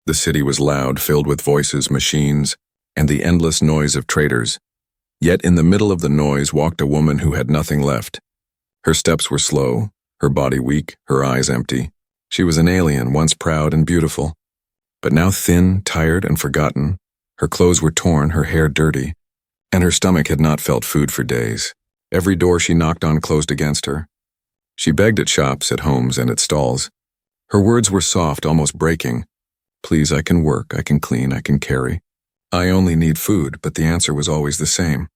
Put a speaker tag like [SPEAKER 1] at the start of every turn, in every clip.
[SPEAKER 1] The city was loud, filled with voices, machines, and the endless noise of traders. Yet in the middle of the noise walked a woman who had nothing left. Her steps were slow, her body weak, her eyes empty. She was an alien, once proud and beautiful, but now thin, tired, and forgotten. Her clothes were torn, her hair dirty, and her stomach had not felt food for days. Every door she knocked on closed against her. She begged at shops, at homes, and at stalls. Her words were soft, almost breaking. Please, I can work, I can clean, I can carry. I only need food, but the answer was always the same.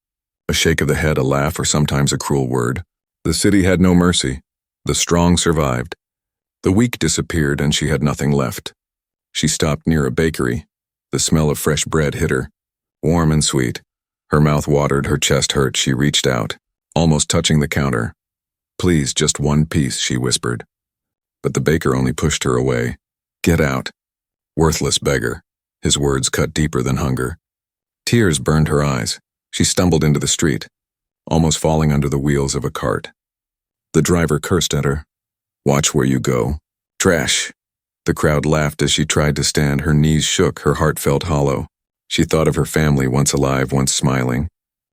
[SPEAKER 1] A shake of the head, a laugh, or sometimes a cruel word. The city had no mercy. The strong survived. The weak disappeared, and she had nothing left. She stopped near a bakery. The smell of fresh bread hit her, warm and sweet. Her mouth watered, her chest hurt. She reached out, almost touching the counter. Please, just one piece, she whispered. But the baker only pushed her away. Get out. Worthless beggar. His words cut deeper than hunger. Tears burned her eyes. She stumbled into the street, almost falling under the wheels of a cart. The driver cursed at her. Watch where you go. Trash. The crowd laughed as she tried to stand. Her knees shook, her heart felt hollow. She thought of her family, once alive, once smiling,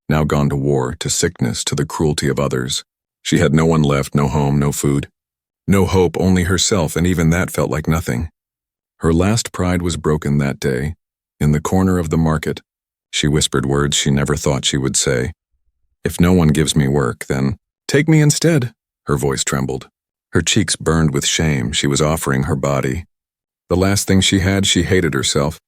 [SPEAKER 1] now gone to war, to sickness, to the cruelty of others. She had no one left, no home, no food. No hope, only herself, and even that felt like nothing. Her last pride was broken that day. In the corner of the market, she whispered words she never thought she would say. If no one gives me work, then take me instead. Her voice trembled. Her cheeks burned with shame. She was offering her body. The last thing she had, she hated herself.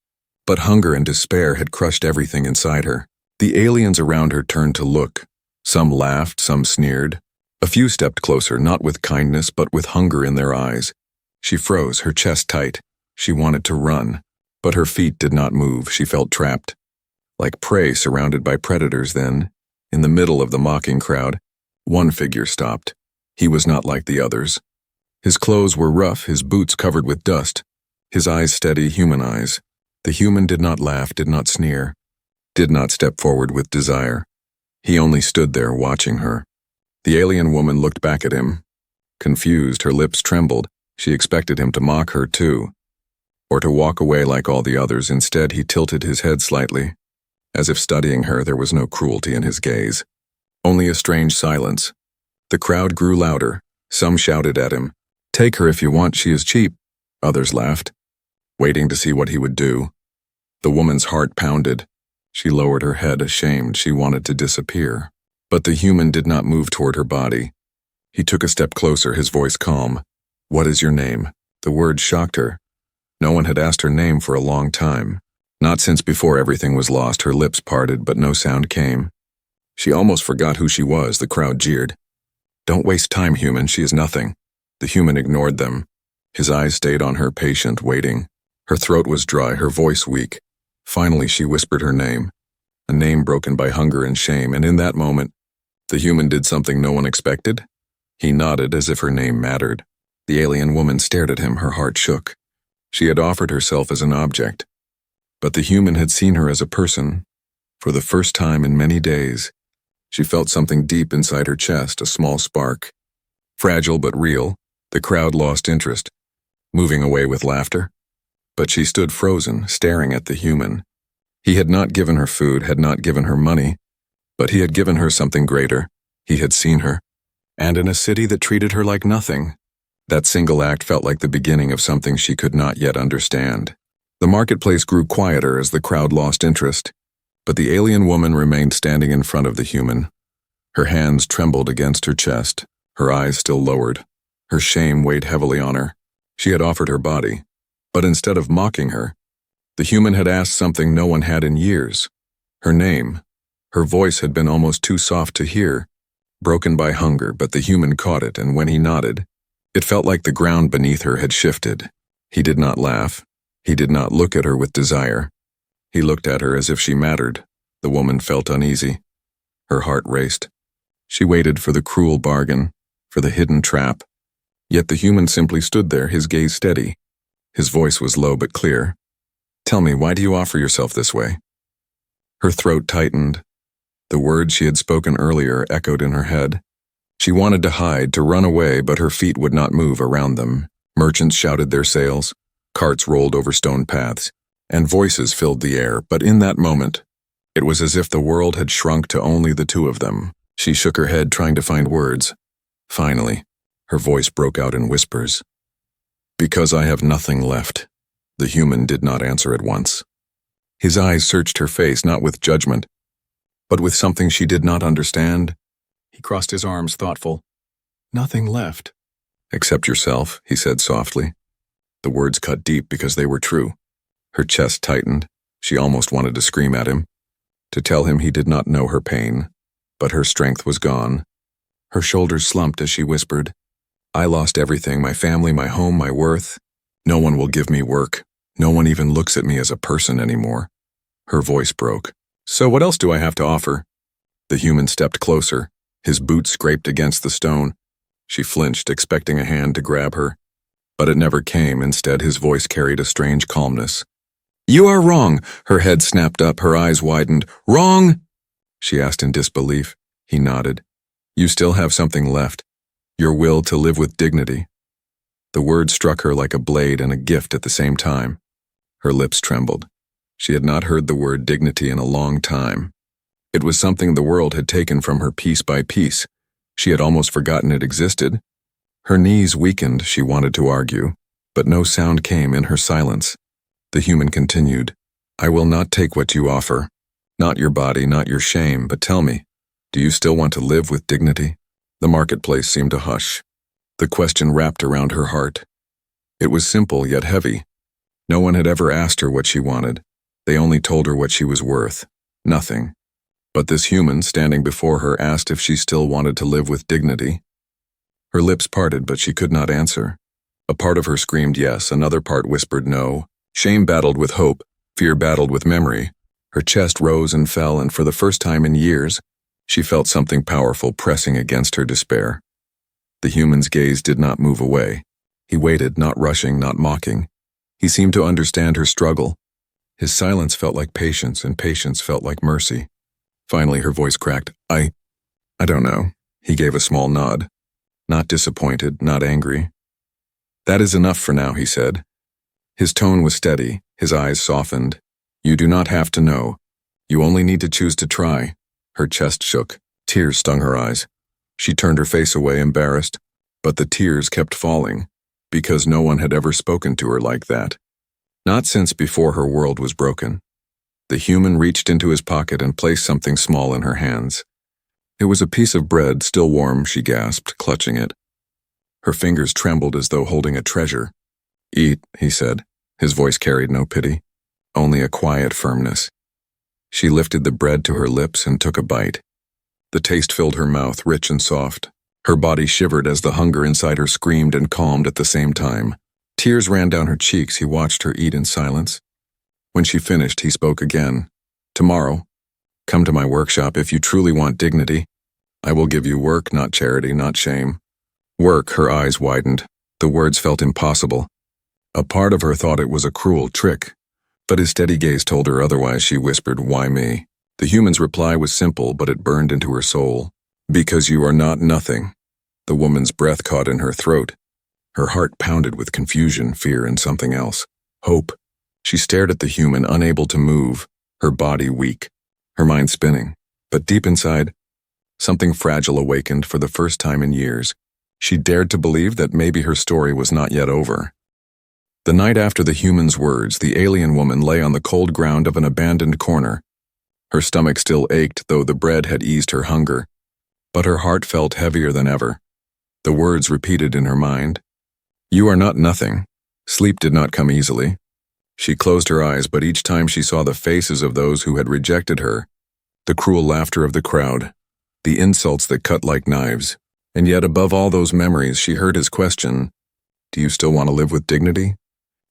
[SPEAKER 1] But hunger and despair had crushed everything inside her. The aliens around her turned to look. Some laughed, some sneered. A few stepped closer, not with kindness, but with hunger in their eyes. She froze, her chest tight. She wanted to run, but her feet did not move. She felt trapped. Like prey surrounded by predators then, in the middle of the mocking crowd, one figure stopped. He was not like the others. His clothes were rough, his boots covered with dust, his eyes steady, human eyes. The human did not laugh, did not sneer, did not step forward with desire. He only stood there watching her. The alien woman looked back at him. Confused, her lips trembled. She expected him to mock her too, or to walk away like all the others. Instead, he tilted his head slightly. As if studying her, there was no cruelty in his gaze. Only a strange silence. The crowd grew louder. Some shouted at him, "Take her if you want, she is cheap." Others laughed, waiting to see what he would do. The woman's heart pounded. She lowered her head, ashamed. She wanted to disappear. But the human did not move toward her body. He took a step closer, his voice calm. "What is your name?" The word shocked her. No one had asked her name for a long time. Not since before everything was lost. Her lips parted, but no sound came. She almost forgot who she was. The crowd jeered. "Don't waste time, human. She is nothing." The human ignored them. His eyes stayed on her, patient, waiting. Her throat was dry, her voice weak. Finally, she whispered her name, a name broken by hunger and shame, and in that moment, the human did something no one expected. He nodded as if her name mattered. The alien woman stared at him, her heart shook. She had offered herself as an object, but the human had seen her as a person. For the first time in many days, she felt something deep inside her chest, a small spark. Fragile but real, the crowd lost interest, moving away with laughter. But she stood frozen, staring at the human. He had not given her food, had not given her money, but he had given her something greater. He had seen her, and in a city that treated her like nothing. That single act felt like the beginning of something she could not yet understand. The marketplace grew quieter as the crowd lost interest, but the alien woman remained standing in front of the human. Her hands trembled against her chest, her eyes still lowered. Her shame weighed heavily on her. She had offered her body, but instead of mocking her, the human had asked something no one had in years. Her name. Her voice had been almost too soft to hear, broken by hunger, but the human caught it, and when he nodded, it felt like the ground beneath her had shifted. He did not laugh. He did not look at her with desire. He looked at her as if she mattered. The woman felt uneasy. Her heart raced. She waited for the cruel bargain, for the hidden trap. Yet the human simply stood there, his gaze steady. His voice was low but clear. "Tell me, why do you offer yourself this way?" Her throat tightened. The words she had spoken earlier echoed in her head. She wanted to hide, to run away, but her feet would not move around them. Merchants shouted their sales. Carts rolled over stone paths, and voices filled the air, but in that moment, it was as if the world had shrunk to only the two of them. She shook her head, trying to find words. Finally, her voice broke out in whispers. "Because I have nothing left." The human did not answer at once. His eyes searched her face, not with judgment, but with something she did not understand. He crossed his arms, thoughtful. "Nothing left." "Except yourself," he said softly. The words cut deep because they were true. Her chest tightened. She almost wanted to scream at him, to tell him he did not know her pain, but her strength was gone. Her shoulders slumped as she whispered, "I lost everything, my family, my home, my worth. No one will give me work. No one even looks at me as a person anymore." Her voice broke. "So what else do I have to offer?" The human stepped closer. His boots scraped against the stone. She flinched, expecting a hand to grab her. But it never came. Instead, his voice carried a strange calmness. "You are wrong." Her head snapped up, her eyes widened. "Wrong?" she asked in disbelief. He nodded. "You still have something left. Your will to live with dignity." The word struck her like a blade and a gift at the same time. Her lips trembled. She had not heard the word dignity in a long time. It was something the world had taken from her piece by piece. She had almost forgotten it existed. Her knees weakened, she wanted to argue, but no sound came in her silence. The human continued, "I will not take what you offer. Not your body, not your shame, but tell me, do you still want to live with dignity?" The marketplace seemed to hush. The question wrapped around her heart. It was simple yet heavy. No one had ever asked her what she wanted. They only told her what she was worth. Nothing. But this human standing before her asked if she still wanted to live with dignity. Her lips parted, but she could not answer. A part of her screamed yes, another part whispered no. Shame battled with hope, fear battled with memory. Her chest rose and fell, and for the first time in years, she felt something powerful pressing against her despair. The human's gaze did not move away. He waited, not rushing, not mocking. He seemed to understand her struggle. His silence felt like patience, and patience felt like mercy. Finally, her voice cracked. I don't know." He gave a small nod. Not disappointed, not angry. "That is enough for now," he said. His tone was steady, his eyes softened. "You do not have to know. You only need to choose to try." Her chest shook. Tears stung her eyes. She turned her face away, embarrassed, but the tears kept falling, because no one had ever spoken to her like that. Not since before her world was broken. The human reached into his pocket and placed something small in her hands. It was a piece of bread, still warm, she gasped, clutching it. Her fingers trembled as though holding a treasure. "Eat," he said. His voice carried no pity, only a quiet firmness. She lifted the bread to her lips and took a bite. The taste filled her mouth, rich and soft. Her body shivered as the hunger inside her screamed and calmed at the same time. Tears ran down her cheeks. He watched her eat in silence. When she finished, he spoke again. "Tomorrow, come to my workshop if you truly want dignity. I will give you work, not charity, not shame." Work, her eyes widened. The words felt impossible. A part of her thought it was a cruel trick, but his steady gaze told her otherwise. She whispered, "Why me?" The human's reply was simple, but it burned into her soul. "Because you are not nothing." The woman's breath caught in her throat. Her heart pounded with confusion, fear, and something else. Hope. She stared at the human, unable to move, her body weak, her mind spinning. But deep inside, something fragile awakened for the first time in years. She dared to believe that maybe her story was not yet over. The night after the human's words, the alien woman lay on the cold ground of an abandoned corner. Her stomach still ached, though the bread had eased her hunger. But her heart felt heavier than ever. The words repeated in her mind. "You are not nothing." Sleep did not come easily. She closed her eyes, but each time she saw the faces of those who had rejected her, the cruel laughter of the crowd, the insults that cut like knives. And yet above all those memories, she heard his question, "Do you still want to live with dignity?"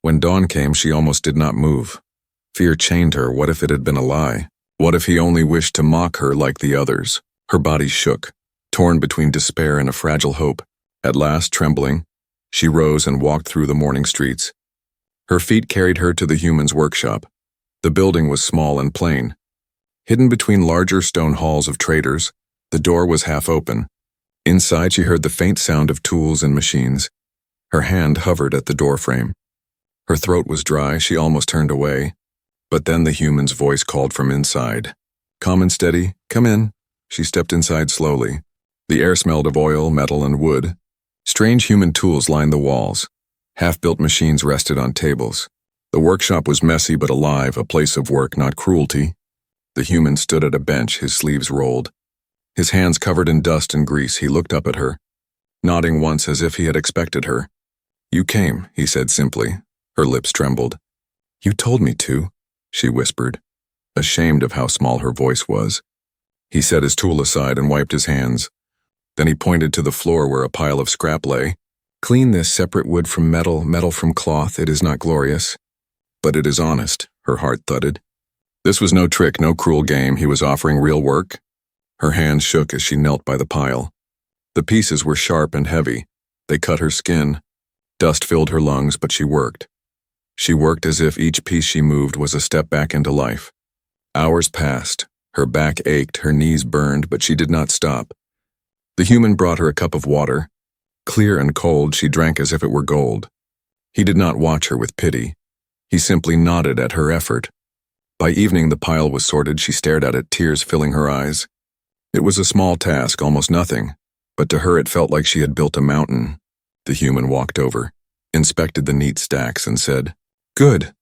[SPEAKER 1] When dawn came, she almost did not move. Fear chained her. What if it had been a lie? What if he only wished to mock her like the others? Her body shook, torn between despair and a fragile hope. At last, trembling, she rose and walked through the morning streets. Her feet carried her to the human's workshop. The building was small and plain. Hidden between larger stone halls of traders, the door was half open. Inside, she heard the faint sound of tools and machines. Her hand hovered at the doorframe. Her throat was dry, she almost turned away. But then the human's voice called from inside. Calm and steady, come in. She stepped inside slowly. The air smelled of oil, metal, and wood. Strange human tools lined the walls. Half-built machines rested on tables. The workshop was messy but alive, a place of work, not cruelty. The human stood at a bench, his sleeves rolled. His hands covered in dust and grease, he looked up at her, nodding once as if he had expected her. You came, he said simply. Her lips trembled. You told me to, she whispered, ashamed of how small her voice was. He set his tool aside and wiped his hands. Then he pointed to the floor where a pile of scrap lay. Clean this, separate wood from metal, metal from cloth. It is not glorious. But it is honest, her heart thudded. This was no trick, no cruel game. He was offering real work. Her hands shook as she knelt by the pile. The pieces were sharp and heavy. They cut her skin. Dust filled her lungs, but she worked. She worked as if each piece she moved was a step back into life. Hours passed. Her back ached, her knees burned, but she did not stop. The human brought her a cup of water. Clear and cold, she drank as if it were gold. He did not watch her with pity. He simply nodded at her effort. By evening, the pile was sorted. She stared at it, tears filling her eyes. It was a small task, almost nothing, but to her it felt like she had built a mountain. The human walked over, inspected the neat stacks, and said, Good.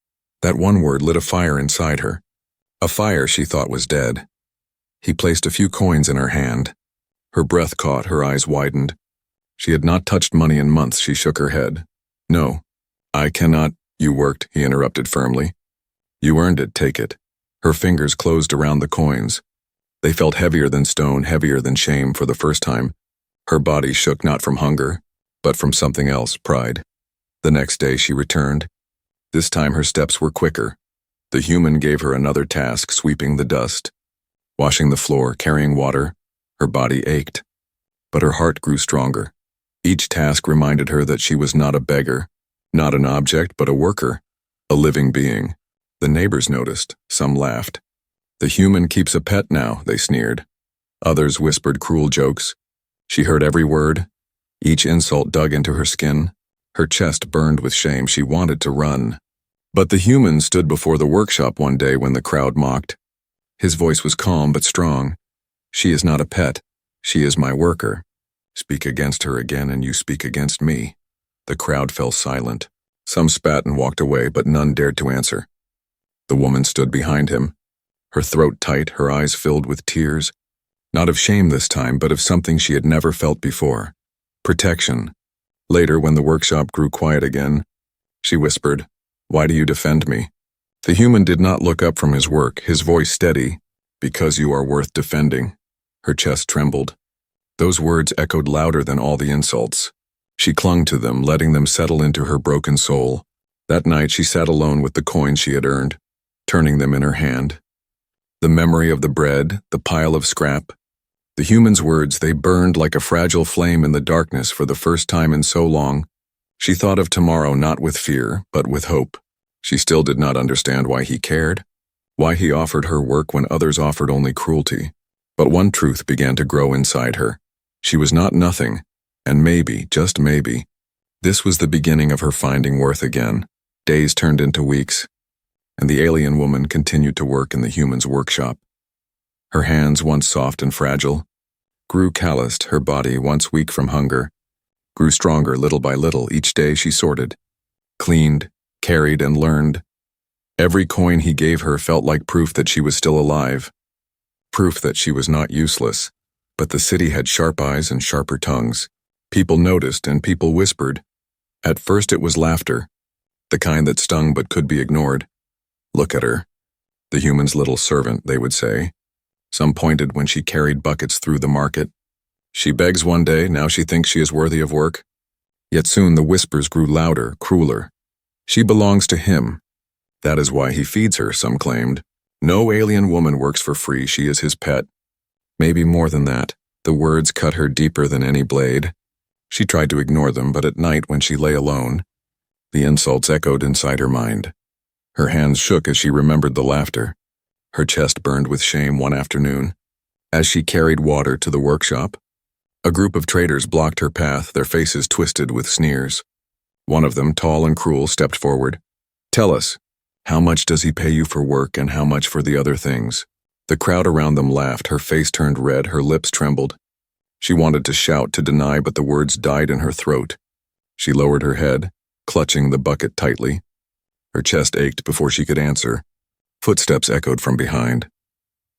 [SPEAKER 1] That one word lit a fire inside her. A fire she thought was dead. He placed a few coins in her hand. Her breath caught, her eyes widened. She had not touched money in months. She shook her head. No, I cannot. You worked, he interrupted firmly. You earned it, take it. Her fingers closed around the coins. They felt heavier than stone, heavier than shame for the first time. Her body shook not from hunger, but from something else, pride. The next day she returned. This time her steps were quicker. The human gave her another task, sweeping the dust. Washing the floor, carrying water. Her body ached. But her heart grew stronger. Each task reminded her that she was not a beggar, not an object, but a worker, a living being. The neighbors noticed, some laughed. The human keeps a pet now, they sneered. Others whispered cruel jokes. She heard every word. Each insult dug into her skin. Her chest burned with shame. She wanted to run. But the human stood before the workshop one day when the crowd mocked. His voice was calm but strong. She is not a pet. She is my worker. Speak against her again and you speak against me. The crowd fell silent. Some spat and walked away, but none dared to answer. The woman stood behind him, her throat tight, her eyes filled with tears. Not of shame this time, but of something she had never felt before. Protection. Later, when the workshop grew quiet again, she whispered, Why do you defend me? The human did not look up from his work, his voice steady. Because you are worth defending. Her chest trembled. Those words echoed louder than all the insults. She clung to them, letting them settle into her broken soul. That night she sat alone with the coins she had earned, turning them in her hand. The memory of the bread, the pile of scrap. The human's words, they burned like a fragile flame in the darkness for the first time in so long. She thought of tomorrow not with fear, but with hope. She still did not understand why he cared, why he offered her work when others offered only cruelty. But one truth began to grow inside her. She was not nothing, and maybe, just maybe, this was the beginning of her finding worth again. Days turned into weeks, and the alien woman continued to work in the human's workshop. Her hands, once soft and fragile, grew calloused. Her body, once weak from hunger, grew stronger little by little. Each day she sorted, cleaned, carried, and learned. Every coin he gave her felt like proof that she was still alive, proof that she was not useless. But the city had sharp eyes and sharper tongues. People noticed and people whispered. At first it was laughter, the kind that stung but could be ignored. Look at her. The human's little servant, they would say. Some pointed when she carried buckets through the market. She begs one day, now she thinks she is worthy of work. Yet soon the whispers grew louder, crueler. She belongs to him. That is why he feeds her, some claimed. No alien woman works for free, she is his pet. Maybe more than that. The words cut her deeper than any blade. She tried to ignore them, but at night when she lay alone, the insults echoed inside her mind. Her hands shook as she remembered the laughter. Her chest burned with shame one afternoon. As she carried water to the workshop, a group of traders blocked her path, their faces twisted with sneers. One of them, tall and cruel, stepped forward. Tell us, how much does he pay you for work and how much for the other things? The crowd around them laughed, her face turned red, her lips trembled. She wanted to shout, to deny, but the words died in her throat. She lowered her head, clutching the bucket tightly. Her chest ached before she could answer. Footsteps echoed from behind.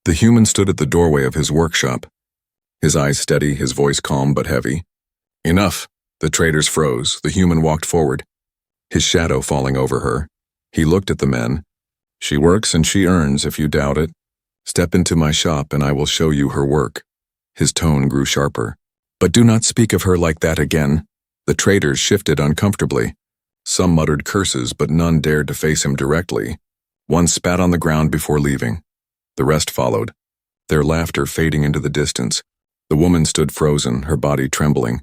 [SPEAKER 1] The human stood at the doorway of his workshop, his eyes steady, his voice calm but heavy. Enough! The traders froze. The human walked forward, his shadow falling over her. He looked at the men. She works and she earns, if you doubt it. Step into my shop and I will show you her work. His tone grew sharper. But do not speak of her like that again. The traders shifted uncomfortably. Some muttered curses, but none dared to face him directly. One spat on the ground before leaving. The rest followed, their laughter fading into the distance. The woman stood frozen, her body trembling.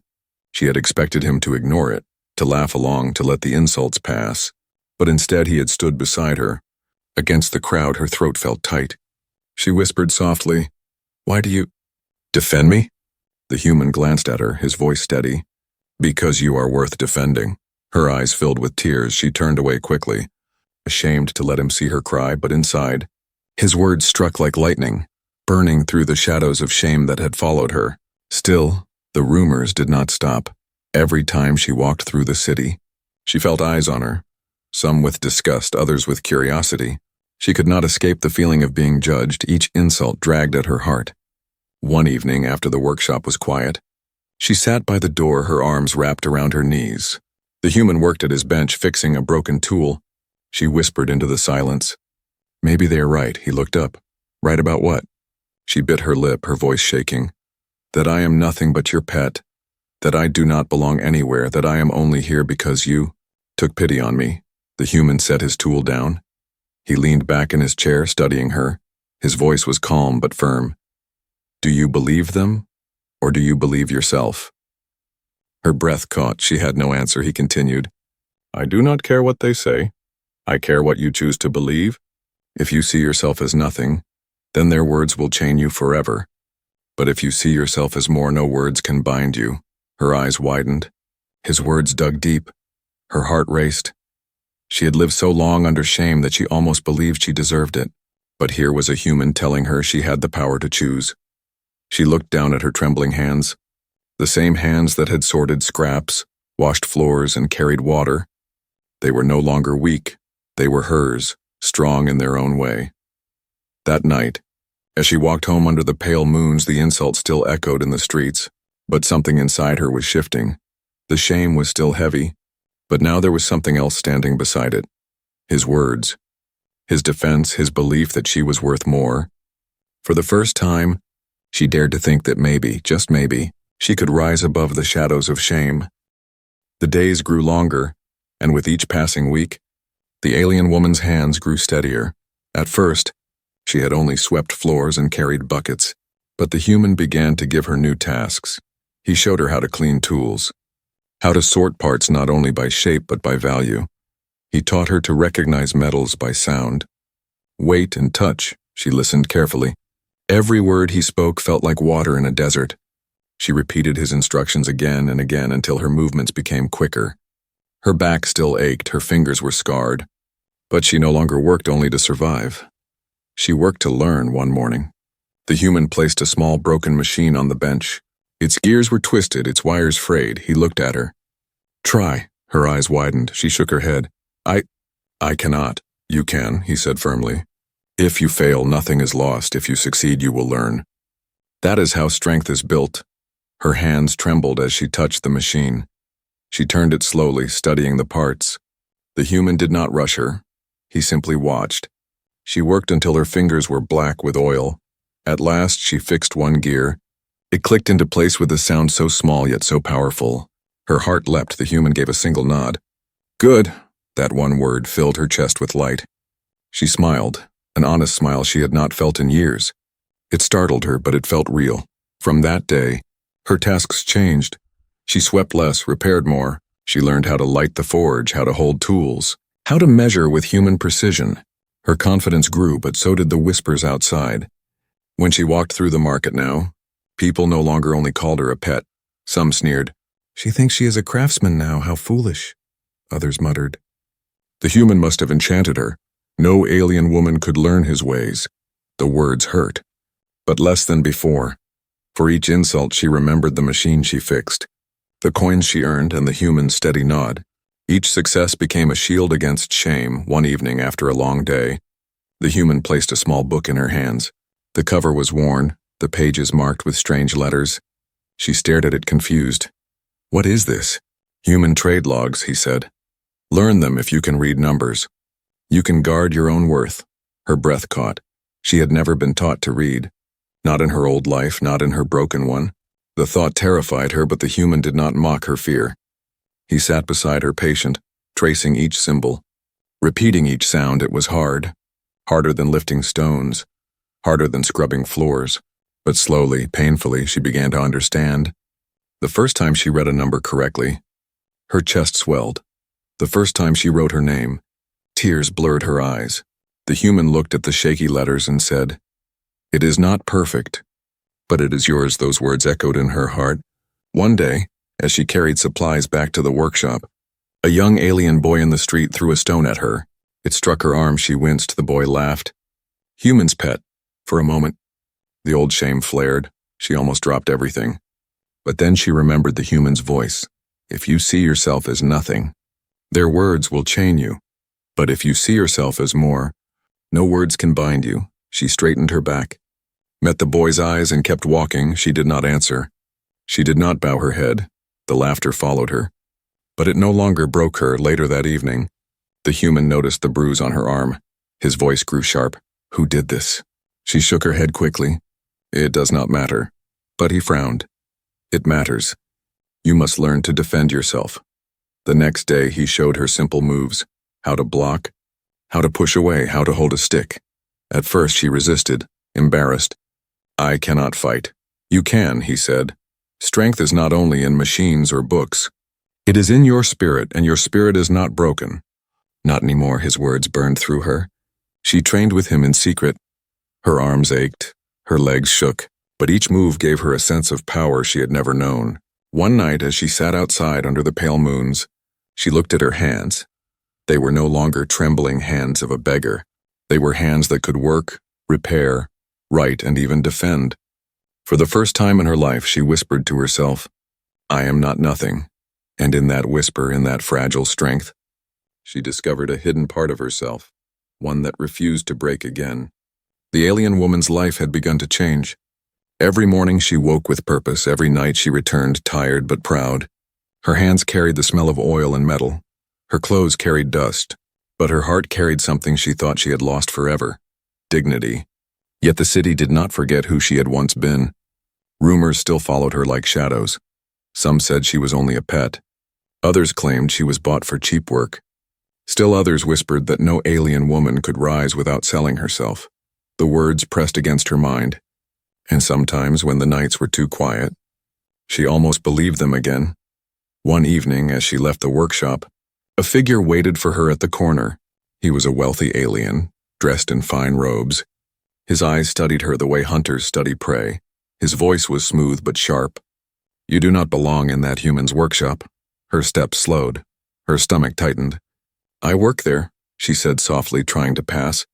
[SPEAKER 1] She had expected him to ignore it, to laugh along, to let the insults pass. But instead he had stood beside her. Against the crowd, her throat felt tight. She whispered softly, "Why do you defend me?" The human glanced at her, his voice steady. "Because you are worth defending." Her eyes filled with tears, she turned away quickly, ashamed to let him see her cry, but inside, his words struck like lightning, burning through the shadows of shame that had followed her. Still, the rumors did not stop. Every time she walked through the city, she felt eyes on her, some with disgust, others with curiosity. She could not escape the feeling of being judged. Each insult dragged at her heart. One evening, after the workshop was quiet, she sat by the door, her arms wrapped around her knees. The human worked at his bench, fixing a broken tool. She whispered into the silence, "Maybe they are right." He looked up. "Right about what?" She bit her lip, her voice shaking. "That I am nothing but your pet. That I do not belong anywhere. That I am only here because you took pity on me." The human set his tool down. He leaned back in his chair, studying her. His voice was calm but firm. "Do you believe them, or do you believe yourself?" Her breath caught. She had no answer. He continued, "I do not care what they say. I care what you choose to believe. If you see yourself as nothing, then their words will chain you forever. But if you see yourself as more, no words can bind you." Her eyes widened. His words dug deep. Her heart raced. She had lived so long under shame that she almost believed she deserved it. But here was a human telling her she had the power to choose. She looked down at her trembling hands, the same hands that had sorted scraps, washed floors, and carried water. They were no longer weak. They were hers, strong in their own way. That night, as she walked home under the pale moons, the insults still echoed in the streets, but something inside her was shifting. The shame was still heavy, but now there was something else standing beside it. His words, his defense, his belief that she was worth more. For the first time, she dared to think that maybe, just maybe, she could rise above the shadows of shame. The days grew longer, and with each passing week, the alien woman's hands grew steadier. At first, she had only swept floors and carried buckets, but the human began to give her new tasks. He showed her how to clean tools, how to sort parts not only by shape but by value. He taught her to recognize metals by sound, weight, and touch. She listened carefully. Every word he spoke felt like water in a desert. She repeated his instructions again and again until her movements became quicker. Her back still ached, her fingers were scarred, but she no longer worked only to survive. She worked to learn. One morning, the human placed a small broken machine on the bench. Its gears were twisted, its wires frayed. He looked at her. "Try." Her eyes widened. She shook her head. I cannot." "You can," he said firmly. "If you fail, nothing is lost. If you succeed, you will learn. That is how strength is built." Her hands trembled as she touched the machine. She turned it slowly, studying the parts. The human did not rush her. He simply watched. She worked until her fingers were black with oil. At last, she fixed one gear. It clicked into place with a sound so small yet so powerful. Her heart leapt. The human gave a single nod. "Good." That one word filled her chest with light. She smiled, an honest smile she had not felt in years. It startled her, but it felt real. From that day, her tasks changed. She swept less, repaired more. She learned how to light the forge, how to hold tools, how to measure with human precision. Her confidence grew, but so did the whispers outside. When she walked through the market now, people no longer only called her a pet. Some sneered, "She thinks she is a craftsman now, how foolish." Others muttered, The human must have enchanted her. No alien woman could learn his ways. The words hurt, but less than before. For each insult she remembered the machine she fixed, the coins she earned and the human's steady nod. Each success became a shield against shame. One evening after a long day, the human placed a small book in her hands. The cover was worn, the pages marked with strange letters. She stared at it confused. "What is this?" "Human trade logs," he said. "Learn them if you can read numbers. You can guard your own worth." Her breath caught. She had never been taught to read. Not in her old life, not in her broken one. The thought terrified her, but the human did not mock her fear. He sat beside her patient, tracing each symbol, repeating each sound. It was hard. Harder than lifting stones. Harder than scrubbing floors. But slowly, painfully, she began to understand. The first time she read a number correctly, her chest swelled. The first time she wrote her name, tears blurred her eyes. The human looked at the shaky letters and said, "It is not perfect, but it is yours." Those words echoed in her heart. One day, as she carried supplies back to the workshop, a young alien boy in the street threw a stone at her. It struck her arm. She winced. The boy laughed. "Human's pet." For a moment, the old shame flared. She almost dropped everything. But then she remembered the human's voice. "If you see yourself as nothing, their words will chain you. But if you see yourself as more, no words can bind you." She straightened her back, met the boy's eyes and kept walking. She did not answer. She did not bow her head. The laughter followed her. But it no longer broke her. Later that evening, the human noticed the bruise on her arm. His voice grew sharp. "Who did this?" She shook her head quickly. "It does not matter." But he frowned. "It matters. You must learn to defend yourself." The next day he showed her simple moves, how to block, how to push away, how to hold a stick. At first she resisted, embarrassed. "I cannot fight." "You can," he said. "Strength is not only in machines or books. It is in your spirit, and your spirit is not broken." Not anymore, his words burned through her. She trained with him in secret. Her arms ached, her legs shook, but each move gave her a sense of power she had never known. One night, as she sat outside under the pale moons, she looked at her hands. They were no longer trembling hands of a beggar. They were hands that could work, repair, write, and even defend. For the first time in her life, she whispered to herself, "I am not nothing." And in that whisper, in that fragile strength, she discovered a hidden part of herself, one that refused to break again. The alien woman's life had begun to change. Every morning she woke with purpose. Every night she returned tired but proud. Her hands carried the smell of oil and metal. Her clothes carried dust. But her heart carried something she thought she had lost forever: dignity. Yet the city did not forget who she had once been. Rumors still followed her like shadows. Some said she was only a pet. Others claimed she was bought for cheap work. Still others whispered that no alien woman could rise without selling herself. The words pressed against her mind. And sometimes, when the nights were too quiet, she almost believed them again. One evening, as she left the workshop, a figure waited for her at the corner. He was a wealthy alien, dressed in fine robes. His eyes studied her the way hunters study prey. His voice was smooth but sharp. "You do not belong in that human's workshop." Her steps slowed. Her stomach tightened. "I work there," she said softly, trying to pass.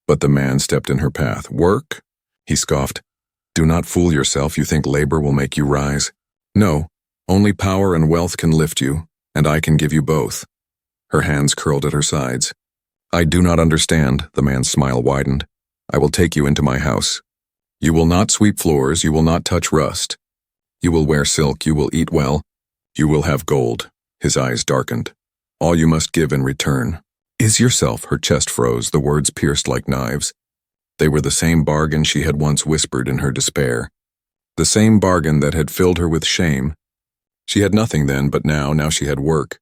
[SPEAKER 1] But the man stepped in her path. "Work?" He scoffed. "Do not fool yourself. You think labor will make you rise. No, only power and wealth can lift you, and I can give you both." Her hands curled at her sides. "I do not understand." The man's smile widened. "I will take you into my house. You will not sweep floors. You will not touch rust. You will wear silk. You will eat well. You will have gold." His eyes darkened. "All you must give in return is yourself." Her chest froze. The words pierced like knives. They were the same bargain she had once whispered in her despair. The same bargain that had filled her with shame. She had nothing then, but now she had work.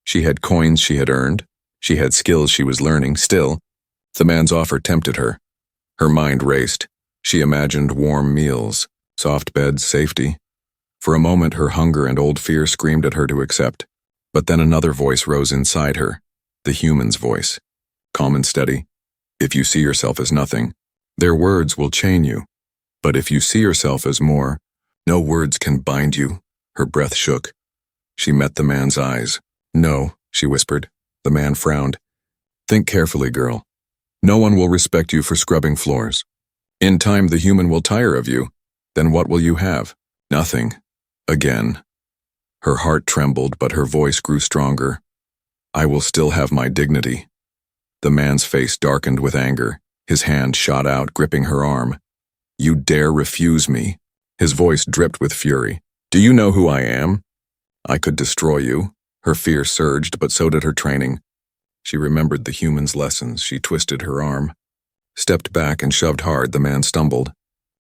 [SPEAKER 1] She had coins she had earned. She had skills she was learning. Still, the man's offer tempted her. Her mind raced. She imagined warm meals, soft beds, safety. For a moment, her hunger and old fear screamed at her to accept. But then another voice rose inside her, the human's voice, calm and steady. "If you see yourself as nothing, their words will chain you. But if you see yourself as more, no words can bind you." Her breath shook. She met the man's eyes. "No," she whispered. The man frowned. Think carefully, girl. No one will respect you for scrubbing floors. In time, the human will tire of you. Then what will you have? Nothing. Again. Her heart trembled, but her voice grew stronger. I will still have my dignity. The man's face darkened with anger. His hand shot out, gripping her arm. You dare refuse me? His voice dripped with fury. Do you know who I am? I could destroy you. Her fear surged, but so did her training. She remembered the human's lessons. She twisted her arm, stepped back and shoved hard. The man stumbled.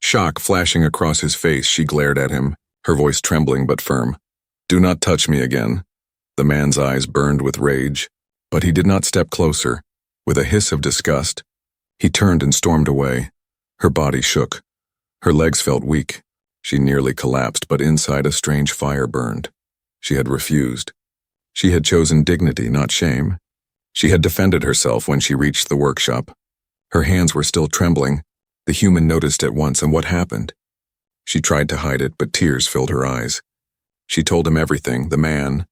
[SPEAKER 1] Shock flashing across his face, she glared at him, her voice trembling but firm. Do not touch me again. The man's eyes burned with rage, but he did not step closer. With a hiss of disgust, he turned and stormed away. Her body shook. Her legs felt weak. She nearly collapsed, but inside a strange fire burned. She had refused. She had chosen dignity, not shame. She had defended herself when she reached the workshop. Her hands were still trembling. The human noticed at once, and what happened? She tried to hide it, but tears filled her eyes. She told him everything, the man,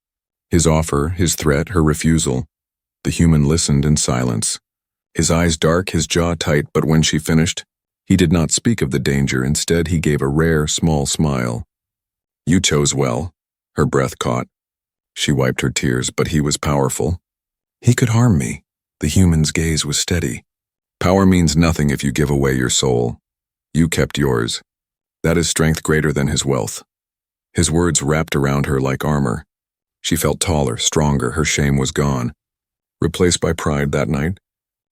[SPEAKER 1] his offer, his threat, her refusal. The human listened in silence. His eyes dark, his jaw tight, but when she finished, he did not speak of the danger. Instead, he gave a rare, small smile. You chose well. Her breath caught. She wiped her tears, but he was powerful. He could harm me. The human's gaze was steady. Power means nothing if you give away your soul. You kept yours. That is strength greater than his wealth. His words wrapped around her like armor. She felt taller, stronger. Her shame was gone, replaced by pride that night.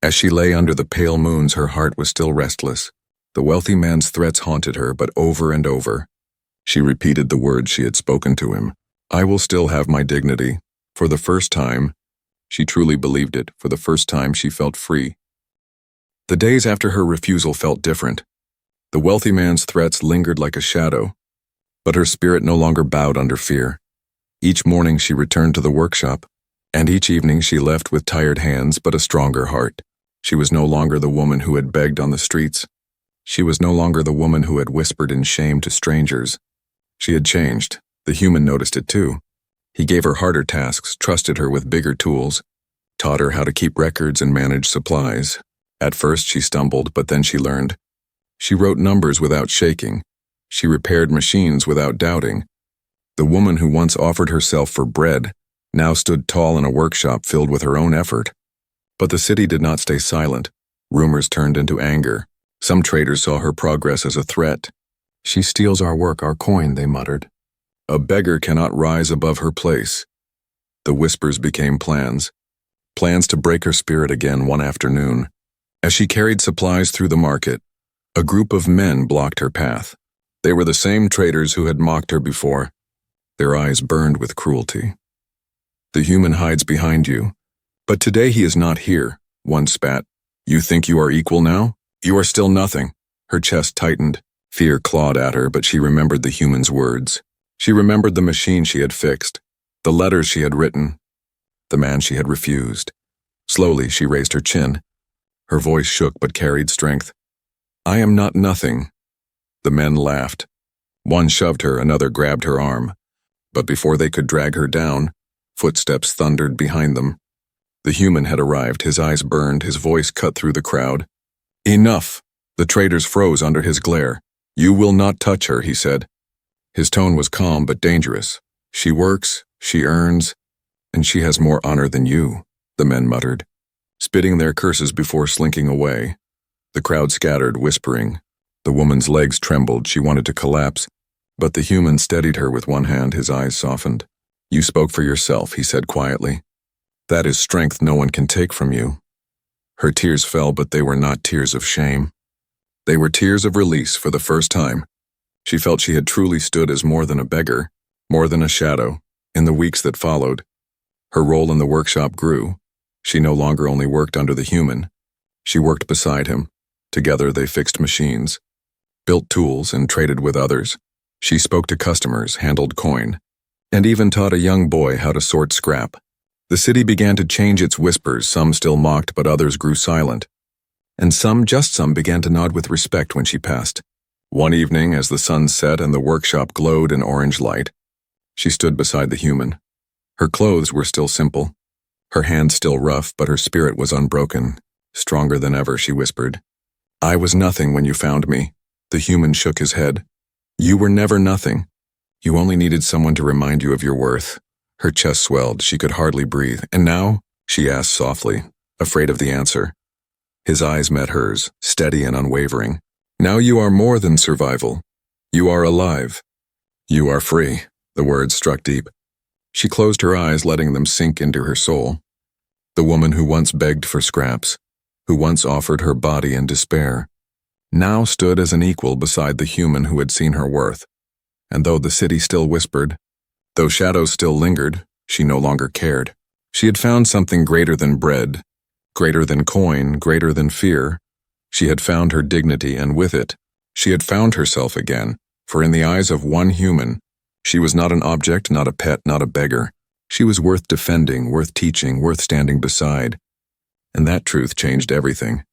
[SPEAKER 1] As she lay under the pale moons, her heart was still restless. The wealthy man's threats haunted her, but over and over, she repeated the words she had spoken to him. I will still have my dignity. For the first time, she truly believed it. For the first time, she felt free. The days after her refusal felt different. The wealthy man's threats lingered like a shadow, but her spirit no longer bowed under fear. Each morning she returned to the workshop, and each evening she left with tired hands but a stronger heart. She was no longer the woman who had begged on the streets. She was no longer the woman who had whispered in shame to strangers. She had changed. The human noticed it too. He gave her harder tasks, trusted her with bigger tools, taught her how to keep records and manage supplies. At first she stumbled, but then she learned. She wrote numbers without shaking. She repaired machines without doubting. The woman who once offered herself for bread now stood tall in a workshop filled with her own effort. But the city did not stay silent. Rumors turned into anger. Some traders saw her progress as a threat. She steals our work, our coin, they muttered. A beggar cannot rise above her place. The whispers became plans. Plans to break her spirit again one afternoon. As she carried supplies through the market, a group of men blocked her path. They were the same traders who had mocked her before. Their eyes burned with cruelty. The human hides behind you. But today he is not here, one spat. You think you are equal now? You are still nothing. Her chest tightened. Fear clawed at her, but she remembered the human's words. She remembered the machine she had fixed, the letters she had written, the man she had refused. Slowly, she raised her chin. Her voice shook but carried strength. I am not nothing. The men laughed. One shoved her, another grabbed her arm. But before they could drag her down, footsteps thundered behind them. The human had arrived, his eyes burned, his voice cut through the crowd. Enough! The traders froze under his glare. You will not touch her, he said. His tone was calm but dangerous. She works, she earns, and she has more honor than you, the men muttered, spitting their curses before slinking away. The crowd scattered, whispering. The woman's legs trembled, she wanted to collapse, but the human steadied her with one hand, his eyes softened. You spoke for yourself, he said quietly. That is strength no one can take from you. Her tears fell, but they were not tears of shame. They were tears of release for the first time. She felt she had truly stood as more than a beggar, more than a shadow. In the weeks that followed, her role in the workshop grew. She no longer only worked under the human. She worked beside him. Together they fixed machines, built tools, and traded with others. She spoke to customers, handled coin, and even taught a young boy how to sort scrap. The city began to change its whispers. Some still mocked, but others grew silent. And some, just some, began to nod with respect when she passed. One evening, as the sun set and the workshop glowed in orange light, she stood beside the human. Her clothes were still simple. Her hand still rough, but her spirit was unbroken. Stronger than ever, she whispered. I was nothing when you found me. The human shook his head. You were never nothing. You only needed someone to remind you of your worth. Her chest swelled, she could hardly breathe. And now? She asked softly, afraid of the answer. His eyes met hers, steady and unwavering. Now you are more than survival. You are alive. You are free. The words struck deep. She closed her eyes, letting them sink into her soul. The woman who once begged for scraps, who once offered her body in despair, now stood as an equal beside the human who had seen her worth. And though the city still whispered, though shadows still lingered, she no longer cared. She had found something greater than bread, greater than coin, greater than fear. She had found her dignity, and with it, she had found herself again, for in the eyes of one human, she was not an object, not a pet, not a beggar. She was worth defending, worth teaching, worth standing beside. And that truth changed everything.